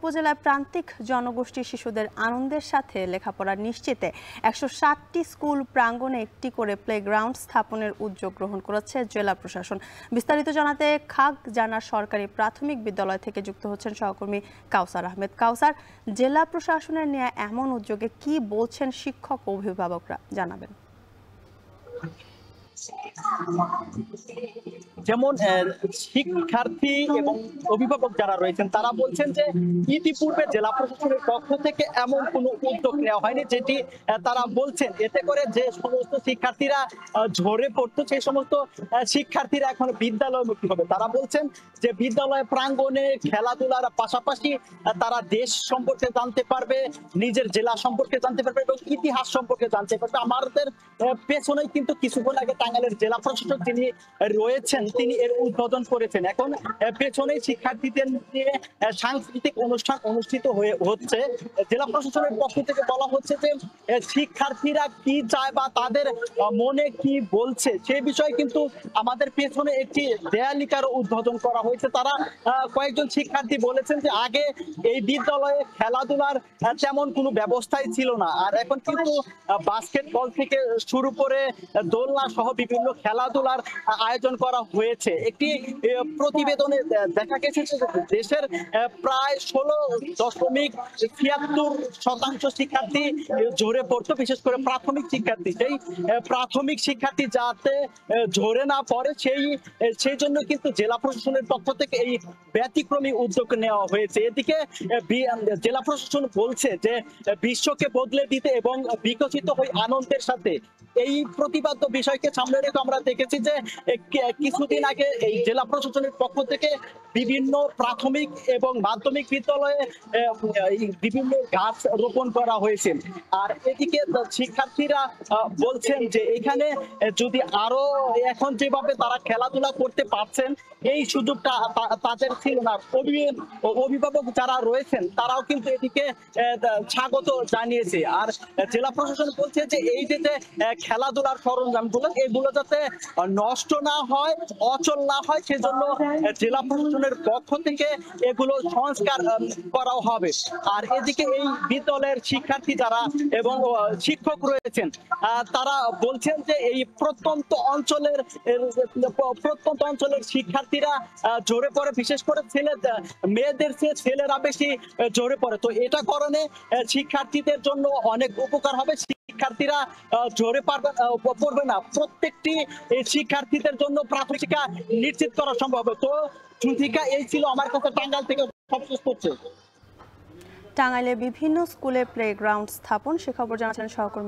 উপজেলায় প্রান্তিক জনগোষ্ঠীর শিশুদের আনন্দের সাথে লেখাপড়া নিশ্চিতে ১৬০টি স্কুল প্রাঙ্গণে একটি করে প্লেগ্রাউন্ড স্থাপনের উদ্যোগ গ্রহণ করেছে জেলা প্রশাসন। বিস্তারিত জানাতে খাগজানা সরকারি প্রাথমিক বিদ্যালয় থেকে যুক্ত হচ্ছেন সহকর্মী কাউসার আহমেদ। কাউসার, জেলা প্রশাসনের নেওয়া এমন উদ্যোগে কি বলছেন শিক্ষক ও অভিভাবকরা, জানাবেন। যেমন শিক্ষার্থী এবং অভিভাবক যারা রয়েছেন তারা বলছেন যে ইতিপূর্বে জেলা প্রশাসনের পক্ষ থেকে এমন কোনো উদ্যোগ নেওয়া হয়নি, যেটি তারা বলছেন এতে করে যে সমস্ত শিক্ষার্থীরা ঝরে পড়তো সেই সমস্ত শিক্ষার্থীরা এখন বিদ্যালয়মুখী হবে। তারা বলছেন যে বিদ্যালয় প্রাঙ্গণে খেলাধুলার পাশাপাশি তারা দেশ সম্পর্কে জানতে পারবে, নিজের জেলা সম্পর্কে জানতে পারবে এবং ইতিহাস সম্পর্কে জানতে পারবে। আমাদের পেছনেই কিন্তু কিছুক্ষণ আগে টাঙ্গাইলের জেলা প্রশাসক যিনি রয়েছেন তিনি এর উদ্বোধন করেছেন। এখন পেছনে শিক্ষার্থীদের নিয়ে সাংস্কৃতিক অনুষ্ঠান অনুষ্ঠিত হচ্ছে। জেলা প্রশাসনের পক্ষ থেকে বলা হচ্ছে যে শিক্ষার্থীরা কি চায় বা তাদের মনে কি বলছে সে বিষয়ে কিন্তু আমাদের পেছনে একটি দেয়ালিকার উদ্বোধন করা হয়েছে। তারা কয়েকজন শিক্ষার্থী বলেছেন যে আগে এই বিদ্যালয়ে খেলাধুলার তেমন কোনো ব্যবস্থাই ছিল না, আর এখন কিন্তু বাস্কেটবল থেকে শুরু করে দোলনা সহ বিভিন্ন খেলাধুলার আয়োজন করা হয়েছে। একটি প্রতিবেদনে দেখা গেছে যে দেশের প্রায় 16.76% শিক্ষার্থী ঝরে পড়তো, বিশেষ করে প্রাথমিক শিক্ষার্থী। সেই প্রাথমিক শিক্ষার্থী যাতে ঝরে না পড়ে সেই জন্য কিন্তু জেলা প্রশাসনের পক্ষ থেকে এই ব্যতিক্রমী উদ্যোগ নেওয়া হয়েছে। এদিকে জেলা প্রশাসন বলছে যে বিশ্বকে বদলে দিতে এবং বিকশিত হয়ে আনন্দের সাথে এই প্রতিবাদ্য বিষয়কে সামনে রেখে আমরা দেখেছি যে কিছুদিন আগে এই জেলা প্রশাসনের পক্ষ থেকে বিভিন্ন প্রাথমিক এবং মাধ্যমিক বিদ্যালয়ে বিভিন্ন গাছ রোপণ করা হয়েছে। আর এদিকে শিক্ষার্থীরা বলছেন যে এখানে যদি আরো এখন যেভাবে তারা খেলাধুলা করতে পারছেন এই সুযোগটা তাদের ছিল না। অভিভাবক যারা রয়েছেন তারাও কিন্তু এদিকে স্বাগত জানিয়েছে। আর জেলা প্রশাসন বলছে যে এই যে খেলাধুলার সরঞ্জামগুলো এগুলো যাতে নষ্ট না হয়, অচল না হয়, সেজন্য জেলা প্রশাসনের পক্ষ থেকে এগুলো সংস্কার করা হবে। আর এদিকে এই বিদ্যালয়ের শিক্ষার্থী যারা এবং শিক্ষক রয়েছেন তারা বলছেন যে এই প্রত্যন্ত অঞ্চলের শিক্ষার্থীরা ঝরে পড়ে, বিশেষ করে মেয়েদের চেয়ে ছেলেরা বেশি ঝরে পড়ে। তো এটা কারণে শিক্ষার্থীদের জন্য অনেক উপকার হবে, শিক্ষার্থীরা ঝরে পড়বে না। প্রত্যেকটি শিক্ষার্থীদের জন্য প্রাথমিক শিক্ষা নিশ্চিত করা সম্ভব। তো সুধিকা, এই ছিল আমার কাছে টাঙ্গাইল থেকে সবশেষ তথ্য। টাঙ্গাইলে বিভিন্ন স্কুলে প্লেগ্রাউন্ড স্থাপন সে খবর জানাচ্ছেন সহকর্মী